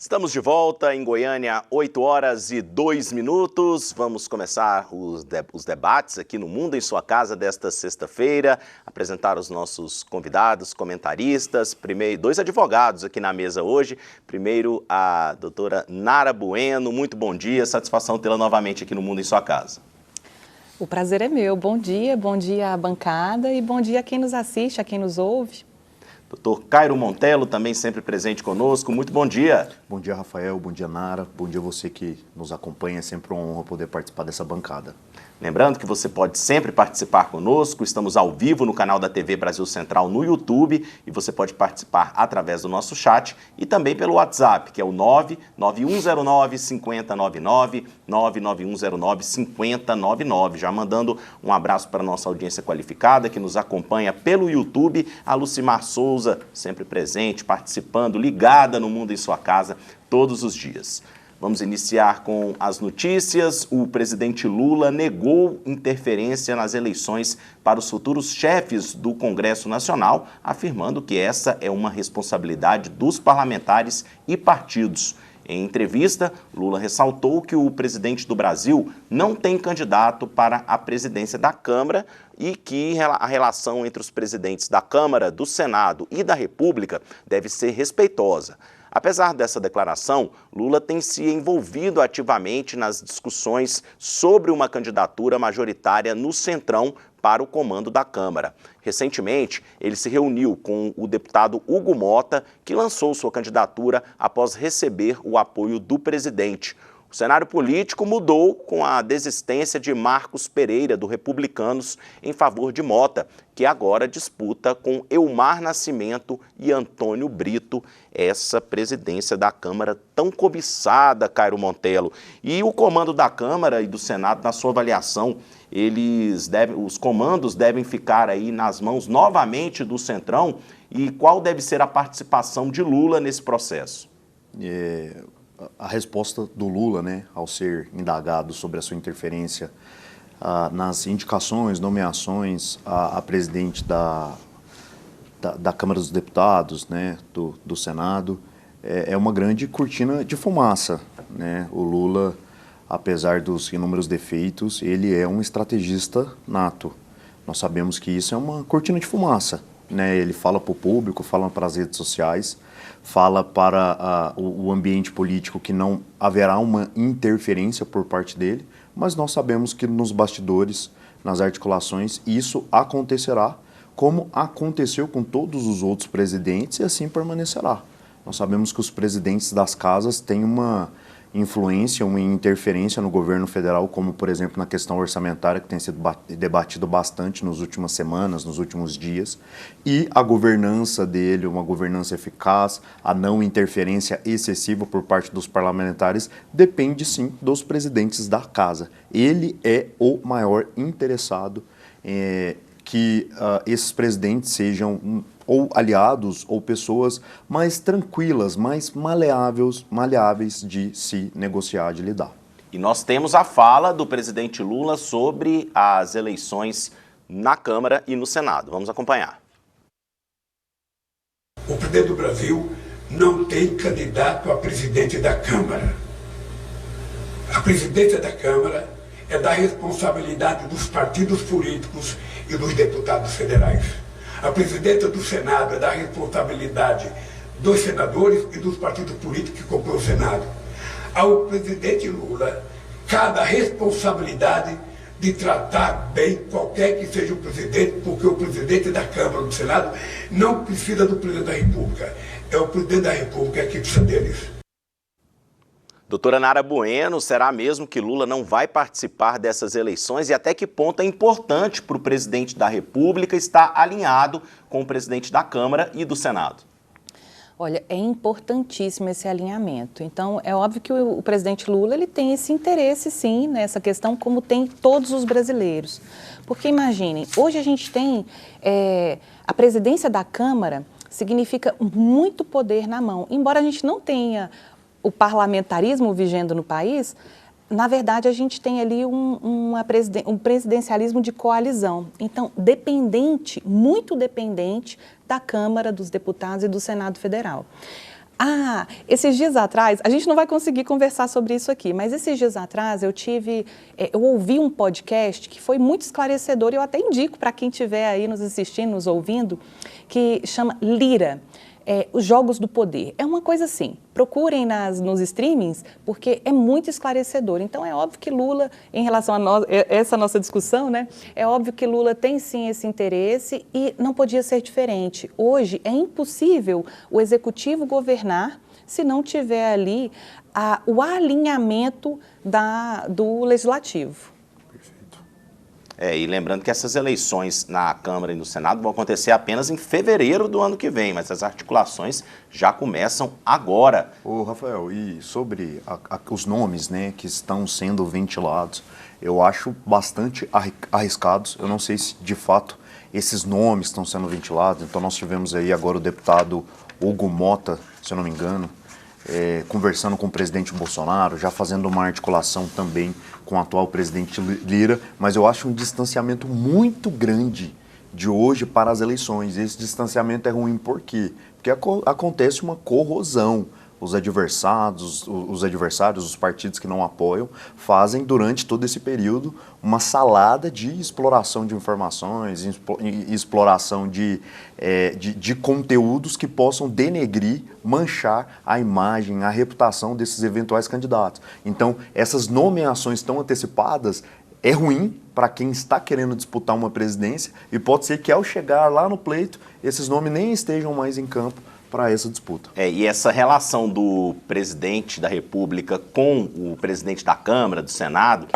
Estamos de volta em Goiânia, 8 horas e 2 minutos. Vamos começar os debates aqui no Mundo em Sua Casa desta sexta-feira. Apresentar os nossos convidados, comentaristas. Primeiro, 2 advogados aqui na mesa hoje. Primeiro, a doutora Nara Bueno. Muito bom dia, satisfação tê-la novamente aqui no Mundo em Sua Casa. O prazer é meu. Bom dia à bancada e bom dia a quem nos assiste, a quem nos ouve. Doutor Cairo Montelo, também sempre presente conosco. Muito bom dia. Bom dia, Rafael. Bom dia, Nara. Bom dia a você que nos acompanha. É sempre uma honra poder participar dessa bancada. Lembrando que você pode sempre participar conosco, estamos ao vivo no canal da TV Brasil Central no YouTube e você pode participar através do nosso chat e também pelo WhatsApp, que é o 99109-5099, 99109-5099. Já mandando um abraço para a nossa audiência qualificada que nos acompanha pelo YouTube, a Lucimar Souza, sempre presente, participando, ligada no Mundo em Sua Casa todos os dias. Vamos iniciar com as notícias. O presidente Lula negou interferência nas eleições para os futuros chefes do Congresso Nacional, afirmando que essa é uma responsabilidade dos parlamentares e partidos. Em entrevista, Lula ressaltou que o presidente do Brasil não tem candidato para a presidência da Câmara e que a relação entre os presidentes da Câmara, do Senado e da República deve ser respeitosa. Apesar dessa declaração, Lula tem se envolvido ativamente nas discussões sobre uma candidatura majoritária no Centrão para o comando da Câmara. Recentemente, ele se reuniu com o deputado Hugo Mota, que lançou sua candidatura após receber o apoio do presidente. O cenário político mudou com a desistência de Marcos Pereira, do Republicanos, em favor de Mota, que agora disputa com Elmar Nascimento e Antônio Brito essa presidência da Câmara tão cobiçada, Cairo Montelo. E o comando da Câmara e do Senado, na sua avaliação, os comandos devem ficar aí nas mãos novamente do Centrão, e qual deve ser a participação de Lula nesse processo? A resposta do Lula, ao ser indagado sobre a sua interferência nas indicações, nomeações a presidente da Câmara dos Deputados, do Senado, é uma grande cortina de fumaça. O Lula, apesar dos inúmeros defeitos, ele é um estrategista nato. Nós sabemos que isso é uma cortina de fumaça. Ele fala para o público, fala para as redes sociais, fala para o ambiente político que não haverá uma interferência por parte dele, mas nós sabemos que nos bastidores, nas articulações, isso acontecerá, como aconteceu com todos os outros presidentes, e assim permanecerá. Nós sabemos que os presidentes das casas têm uma influência, uma interferência no governo federal, como, por exemplo, na questão orçamentária, que tem sido debatido bastante nas últimas semanas, nos últimos dias, e a governança dele, uma governança eficaz, a não interferência excessiva por parte dos parlamentares, depende, sim, dos presidentes da casa. Ele é o maior interessado que esses presidentes sejam ou aliados ou pessoas mais tranquilas, mais maleáveis de se negociar, de lidar. E nós temos a fala do presidente Lula sobre as eleições na Câmara e no Senado. Vamos acompanhar. O presidente do Brasil não tem candidato a presidente da Câmara. A presidência da Câmara é da responsabilidade dos partidos políticos e dos deputados federais. A presidência do Senado é da responsabilidade dos senadores e dos partidos políticos que compõem o Senado. Ao presidente Lula cabe a responsabilidade de tratar bem qualquer que seja o presidente, porque o presidente da Câmara ou do Senado não precisa do presidente da República. É o presidente da República que precisa deles. Doutora Nara Bueno, será mesmo que Lula não vai participar dessas eleições e até que ponto é importante para o presidente da República estar alinhado com o presidente da Câmara e do Senado? Olha, é importantíssimo esse alinhamento. Então, é óbvio que o presidente Lula ele tem esse interesse, sim, nessa questão, como tem todos os brasileiros. Porque, imaginem, hoje a gente tem a presidência da Câmara, significa muito poder na mão. Embora a gente não tenha o parlamentarismo vigendo no país, na verdade, a gente tem ali um presidencialismo de coalizão. Então, muito dependente da Câmara dos Deputados e do Senado Federal. Esses dias atrás, a gente não vai conseguir conversar sobre isso aqui, mas esses dias atrás eu ouvi um podcast que foi muito esclarecedor e eu até indico para quem estiver aí nos assistindo, nos ouvindo, que chama Lira. Os Jogos do Poder. É uma coisa assim, procurem nos streamings, porque é muito esclarecedor. Então, é óbvio que Lula, em relação a essa nossa discussão, né, é óbvio que Lula tem sim esse interesse e não podia ser diferente. Hoje, é impossível o executivo governar se não tiver ali o alinhamento do legislativo. E lembrando que essas eleições na Câmara e no Senado vão acontecer apenas em fevereiro do ano que vem, mas as articulações já começam agora. Ô, Rafael, e sobre os nomes, né, que estão sendo ventilados, eu acho bastante arriscados. Eu não sei se, de fato, esses nomes estão sendo ventilados. Então, nós tivemos aí agora o deputado Hugo Mota, se eu não me engano, conversando com o presidente Bolsonaro, já fazendo uma articulação também com o atual presidente Lira, mas eu acho um distanciamento muito grande de hoje para as eleições. Esse distanciamento é ruim por quê? Porque acontece uma corrosão. Os adversários, os partidos que não apoiam, fazem durante todo esse período uma salada de exploração de informações, exploração de conteúdos que possam denegrir, manchar a imagem, a reputação desses eventuais candidatos. Então, essas nomeações tão antecipadas é ruim para quem está querendo disputar uma presidência e pode ser que ao chegar lá no pleito, esses nomes nem estejam mais em campo para essa disputa. E essa relação do presidente da República com o presidente da Câmara, do Senado,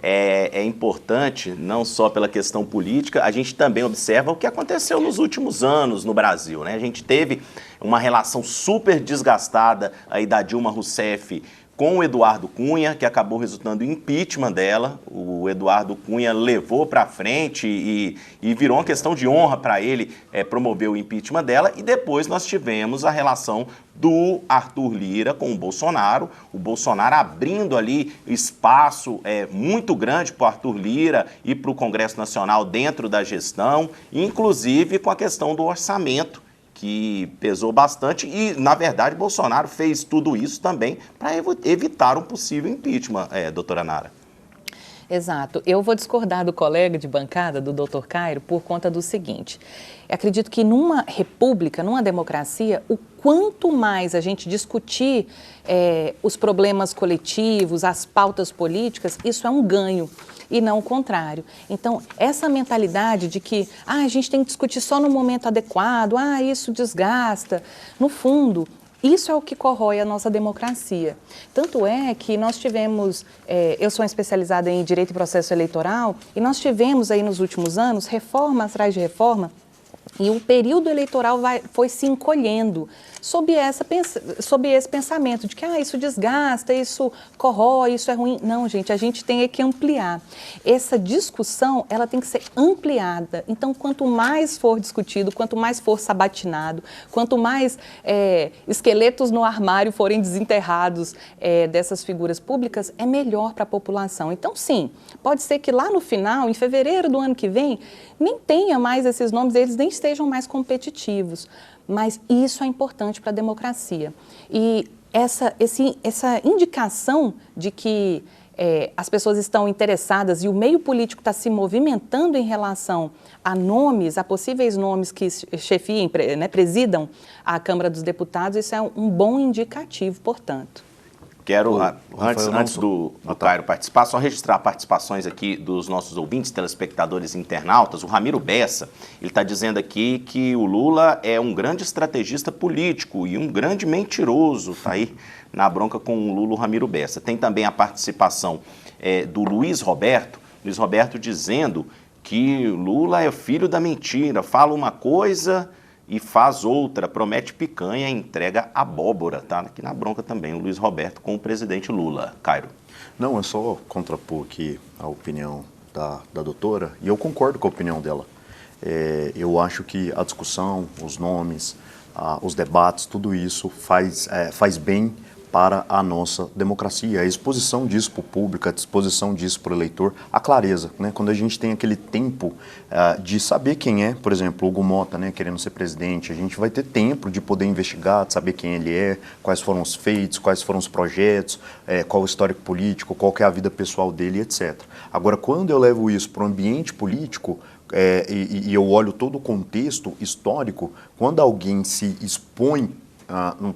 é importante, não só pela questão política, a gente também observa o que aconteceu nos últimos anos no Brasil, né? A gente teve uma relação super desgastada aí da Dilma Rousseff com o Eduardo Cunha, que acabou resultando em impeachment dela. O Eduardo Cunha levou para frente e virou uma questão de honra para ele promover o impeachment dela. E depois nós tivemos a relação do Arthur Lira com o Bolsonaro abrindo ali espaço muito grande para o Arthur Lira e para o Congresso Nacional dentro da gestão, inclusive com a questão do orçamento, que pesou bastante e, na verdade, Bolsonaro fez tudo isso também para evitar um possível impeachment, doutora Nara. Exato. Eu vou discordar do colega de bancada, do Dr. Cairo, por conta do seguinte. Eu acredito que numa república, numa democracia, o quanto mais a gente discutir os problemas coletivos, as pautas políticas, isso é um ganho. E não o contrário. Então, essa mentalidade de que a gente tem que discutir só no momento adequado, isso desgasta, no fundo, isso é o que corrói a nossa democracia. Tanto é que nós tivemos, eu sou especializada em Direito e Processo Eleitoral, e nós tivemos aí nos últimos anos reforma atrás de reforma, e o período eleitoral foi se encolhendo sob esse pensamento de que isso desgasta, isso corrói, isso é ruim. Não, gente, a gente tem que ampliar. Essa discussão, ela tem que ser ampliada. Então, quanto mais for discutido, quanto mais for sabatinado, quanto mais esqueletos no armário forem desenterrados dessas figuras públicas, é melhor para a população. Então, sim, pode ser que lá no final, em fevereiro do ano que vem, nem tenha mais esses nomes, eles nem estejam mais competitivos. Mas isso é importante para a democracia. E essa indicação de que as pessoas estão interessadas e o meio político está se movimentando em relação a nomes, a possíveis nomes que chefiem, presidam a Câmara dos Deputados, isso é um bom indicativo, portanto. Quero, antes do Cairo participar, só registrar participações aqui dos nossos ouvintes, telespectadores e internautas. O Ramiro Bessa, ele está dizendo aqui que o Lula é um grande estrategista político e um grande mentiroso. Está aí na bronca com o Lula, o Ramiro Bessa. Tem também a participação do Luiz Roberto dizendo que Lula é filho da mentira, fala uma coisa e faz outra, promete picanha e entrega abóbora, tá? Aqui na bronca também, o Luiz Roberto com o presidente Lula. Cairo. Não, é só contrapor aqui a opinião da doutora, e eu concordo com a opinião dela. Eu acho que a discussão, os nomes, os debates, tudo isso faz bem para a nossa democracia. A exposição disso para o público, a exposição disso para o eleitor, a clareza, né? Quando a gente tem aquele tempo de saber quem é, por exemplo, o Hugo Mota, né, querendo ser presidente, a gente vai ter tempo de poder investigar, de saber quem ele é, quais foram os feitos, quais foram os projetos, qual o histórico político, qual que é a vida pessoal dele, etc. Agora, quando eu levo isso para o ambiente político, e eu olho todo o contexto histórico, quando alguém se expõe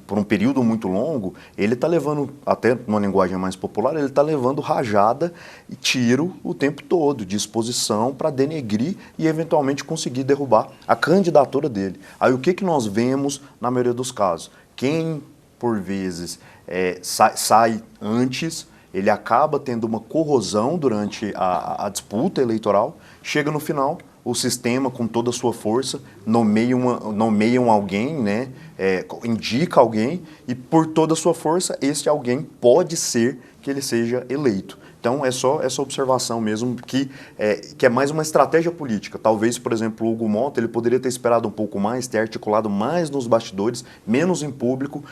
por um período muito longo, ele está levando, até numa linguagem mais popular, ele está levando rajada e tiro o tempo todo, de exposição para denegrir e eventualmente conseguir derrubar a candidatura dele. Aí o que nós vemos na maioria dos casos? Quem, por vezes, sai antes, ele acaba tendo uma corrosão durante a disputa eleitoral, chega no final, o sistema, com toda a sua força, nomeiam alguém, né, indica alguém, e por toda a sua força, esse alguém pode ser que ele seja eleito. Então, é só essa observação mesmo, que é mais uma estratégia política. Talvez, por exemplo, o Hugo Mota, ele poderia ter esperado um pouco mais, ter articulado mais nos bastidores, menos em público,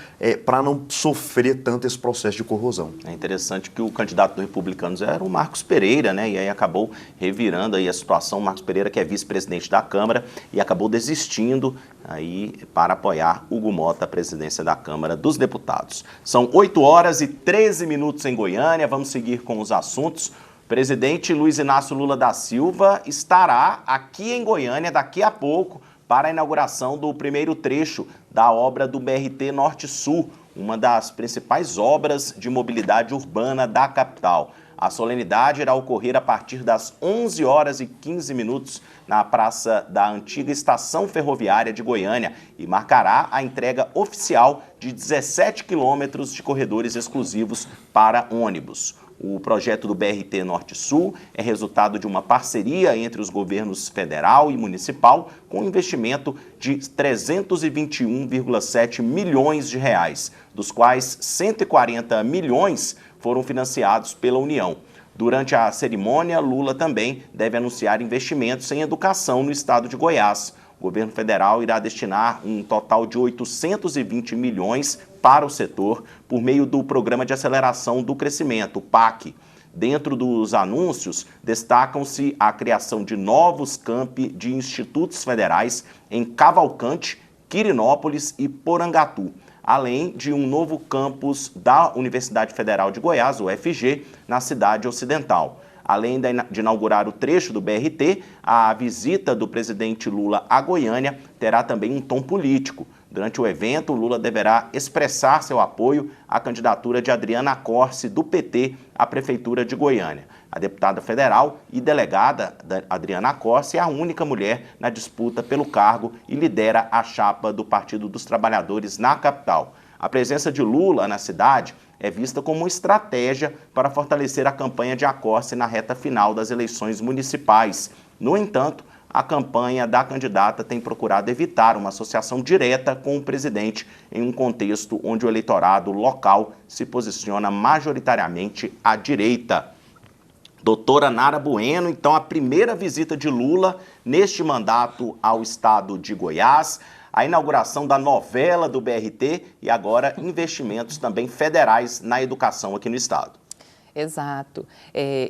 para não sofrer tanto esse processo de corrosão. É interessante que o candidato do Republicanos era o Marcos Pereira, né? E aí acabou revirando aí a situação. O Marcos Pereira, que é vice-presidente da Câmara, e acabou desistindo aí para apoiar Hugo Mota à presidência da Câmara dos Deputados. São 8h13 em Goiânia. Vamos seguir com os assuntos. O presidente Luiz Inácio Lula da Silva estará aqui em Goiânia daqui a pouco para a inauguração do primeiro trecho da obra do BRT Norte-Sul, uma das principais obras de mobilidade urbana da capital. A solenidade irá ocorrer a partir das 11h15 na praça da antiga Estação Ferroviária de Goiânia e marcará a entrega oficial de 17 quilômetros de corredores exclusivos para ônibus. O projeto do BRT Norte-Sul é resultado de uma parceria entre os governos federal e municipal, com investimento de 321,7 milhões de reais, dos quais 140 milhões foram financiados pela União. Durante a cerimônia, Lula também deve anunciar investimentos em educação no estado de Goiás. O governo federal irá destinar um total de 820 milhões para o setor por meio do Programa de Aceleração do Crescimento, o PAC. Dentro dos anúncios, destacam-se a criação de novos campi de institutos federais em Cavalcante, Quirinópolis e Porangatu, além de um novo campus da Universidade Federal de Goiás, o UFG, na cidade ocidental. Além de inaugurar o trecho do BRT, a visita do presidente Lula à Goiânia terá também um tom político. Durante o evento, Lula deverá expressar seu apoio à candidatura de Adriana Corse, do PT, à Prefeitura de Goiânia. A deputada federal e delegada Adriana Corse é a única mulher na disputa pelo cargo e lidera a chapa do Partido dos Trabalhadores na capital. A presença de Lula na cidade é vista como uma estratégia para fortalecer a campanha de Corse na reta final das eleições municipais. No entanto, a campanha da candidata tem procurado evitar uma associação direta com o presidente em um contexto onde o eleitorado local se posiciona majoritariamente à direita. Doutora Nara Bueno, então, a primeira visita de Lula neste mandato ao estado de Goiás, a inauguração da novela do BRT e agora investimentos também federais na educação aqui no estado. Exato.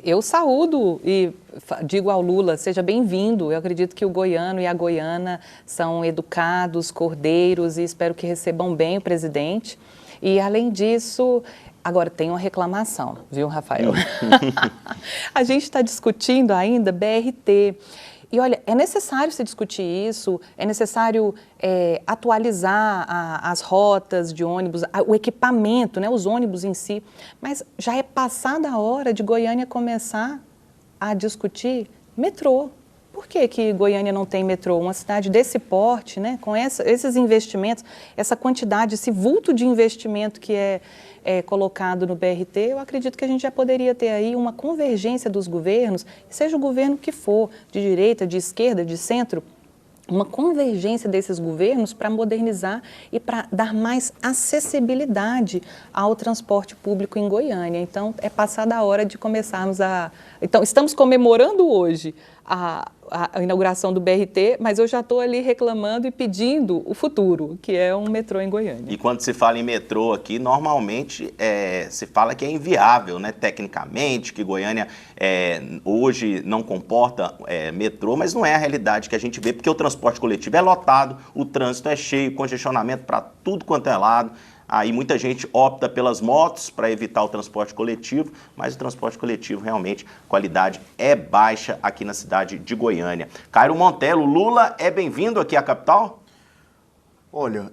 Eu saúdo e digo ao Lula, seja bem-vindo. Eu acredito que o goiano e a goiana são educados, cordeiros e espero que recebam bem o presidente. E, além disso, agora tem uma reclamação, viu, Rafael? A gente está discutindo ainda BRT. E olha, é necessário se discutir isso, é necessário atualizar as rotas de ônibus, o equipamento, né, os ônibus em si, mas já é passada a hora de Goiânia começar a discutir metrô. Por que Goiânia não tem metrô? Uma cidade desse porte, né, com esses investimentos, essa quantidade, esse vulto de investimento que é colocado no BRT, eu acredito que a gente já poderia ter aí uma convergência dos governos, seja o governo que for, de direita, de esquerda, de centro, uma convergência desses governos para modernizar e para dar mais acessibilidade ao transporte público em Goiânia. Então, é passada a hora de começarmos Então, estamos comemorando hoje a inauguração do BRT, mas eu já estou ali reclamando e pedindo o futuro, que é um metrô em Goiânia. E quando se fala em metrô aqui, normalmente se fala que é inviável, né, tecnicamente, que Goiânia hoje não comporta metrô, mas não é a realidade que a gente vê, porque o transporte coletivo é lotado, o trânsito é cheio, congestionamento para tudo quanto é lado. Aí muita gente opta pelas motos para evitar o transporte coletivo, mas o transporte coletivo realmente, a qualidade é baixa aqui na cidade de Goiânia. Cairo Montelo, Lula é bem-vindo aqui à capital? Olha,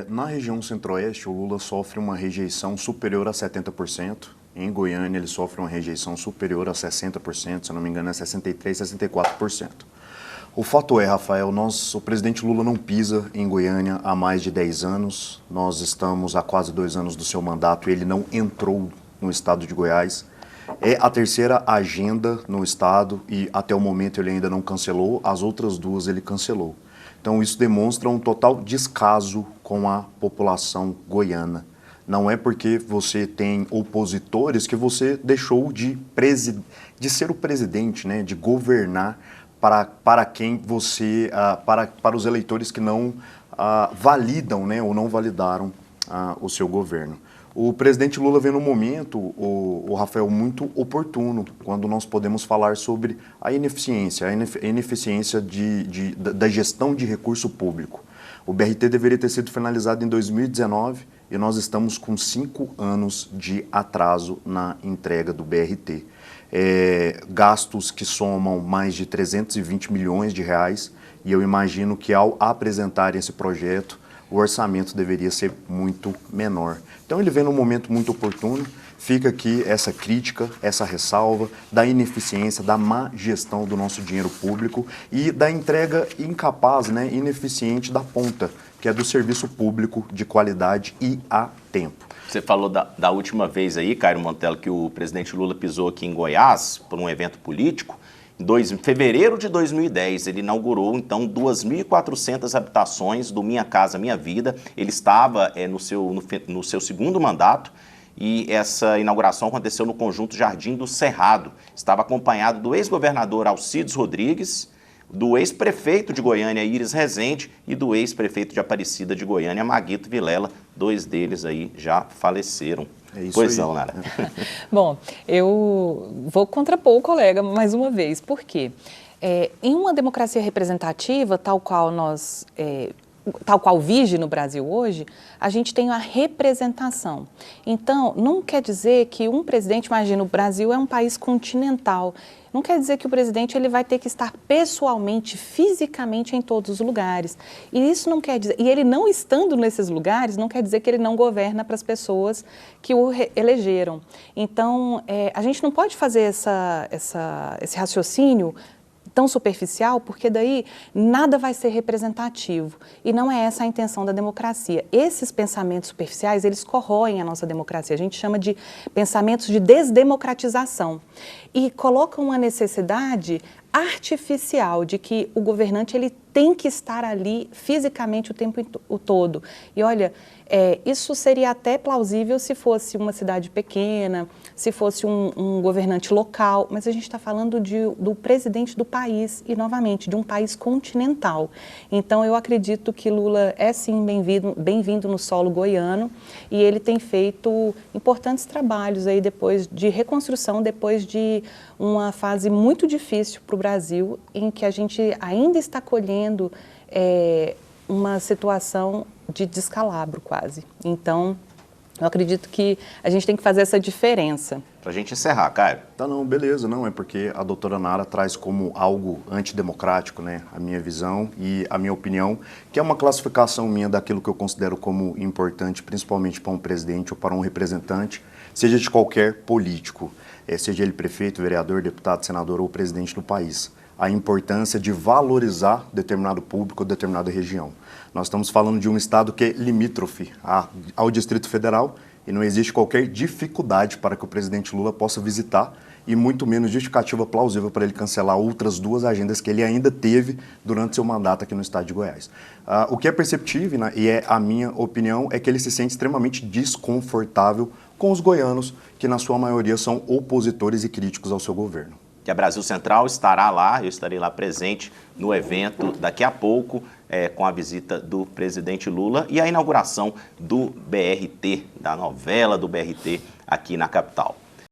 na região centro-oeste o Lula sofre uma rejeição superior a 70%. Em Goiânia ele sofre uma rejeição superior a 60%, se eu não me engano é 63%, 64%. O fato é, Rafael, o presidente Lula não pisa em Goiânia há mais de 10 anos. Nós estamos há quase 2 anos do seu mandato e ele não entrou no estado de Goiás. É a terceira agenda no estado e até o momento ele ainda não cancelou, as outras 2 ele cancelou. Então isso demonstra um total descaso com a população goiana. Não é porque você tem opositores que você deixou de ser o presidente, né, de governar para quem você, para os eleitores que não validam, né, ou não validaram o seu governo. O presidente Lula vem num momento, o Rafael, muito oportuno, quando nós podemos falar sobre a ineficiência da gestão de recurso público. O BRT deveria ter sido finalizado em 2019 e nós estamos com 5 anos de atraso na entrega do BRT. Gastos que somam mais de 320 milhões de reais e eu imagino que ao apresentarem esse projeto, o orçamento deveria ser muito menor. Então ele vem num momento muito oportuno, fica aqui essa crítica, essa ressalva da ineficiência, da má gestão do nosso dinheiro público e da entrega incapaz, né, ineficiente da ponta, que é do serviço público de qualidade e a tempo. Você falou da última vez aí, Cairo Montelo, que o presidente Lula pisou aqui em Goiás por um evento político. Em fevereiro de 2010, ele inaugurou, então, 2.400 habitações do Minha Casa Minha Vida. Ele estava no seu segundo mandato e essa inauguração aconteceu no conjunto Jardim do Cerrado. Estava acompanhado do ex-governador Alcides Rodrigues, do ex-prefeito de Goiânia, Iris Rezende, e do ex-prefeito de Aparecida de Goiânia, Maguito Vilela. 2 deles aí já faleceram. É isso pois aí. não, Nara. Bom, eu vou contrapor o colega mais uma vez. Por quê? Em uma democracia representativa, tal qual vige no Brasil hoje, a gente tem a representação. Então, não quer dizer que um presidente, imagina, o Brasil é um país continental, não quer dizer que o presidente ele vai ter que estar pessoalmente, fisicamente em todos os lugares. E isso não quer dizer, e ele não estando nesses lugares, não quer dizer que ele não governa para as pessoas que o elegeram. Então, a gente não pode fazer esse raciocínio tão superficial, porque daí nada vai ser representativo. E não é essa a intenção da democracia. Esses pensamentos superficiais, eles corroem a nossa democracia. A gente chama de pensamentos de desdemocratização. E colocam uma necessidade artificial de que o governante ele tem que estar ali fisicamente o tempo todo. E olha, isso seria até plausível se fosse uma cidade pequena, se fosse um governante local, mas a gente está falando do presidente do país e, novamente, de um país continental. Então, eu acredito que Lula é, sim, bem-vindo no solo goiano e ele tem feito importantes trabalhos aí depois de reconstrução, depois de uma fase muito difícil para o Brasil, em que a gente ainda está colhendo uma situação de descalabro quase. Então, eu acredito que a gente tem que fazer essa diferença. Para a gente encerrar, Caio. Tá, não, beleza, não, é porque a doutora Nara traz como algo antidemocrático, né, a minha visão e a minha opinião, que é uma classificação minha daquilo que eu considero como importante, principalmente para um presidente ou para um representante, seja de qualquer político, seja ele prefeito, vereador, deputado, senador ou presidente do país. A importância de valorizar determinado público ou determinada região. Nós estamos falando de um estado que é limítrofe ao Distrito Federal e não existe qualquer dificuldade para que o presidente Lula possa visitar e muito menos justificativa plausível para ele cancelar outras 2 agendas que ele ainda teve durante seu mandato aqui no estado de Goiás. O que é perceptível, né, e é a minha opinião, é que ele se sente extremamente desconfortável com os goianos, que na sua maioria são opositores e críticos ao seu governo. que a Brasil Central estará lá, eu estarei lá presente no evento daqui a pouco, com a visita do presidente Lula e a inauguração do BRT, da novela do BRT aqui na capital.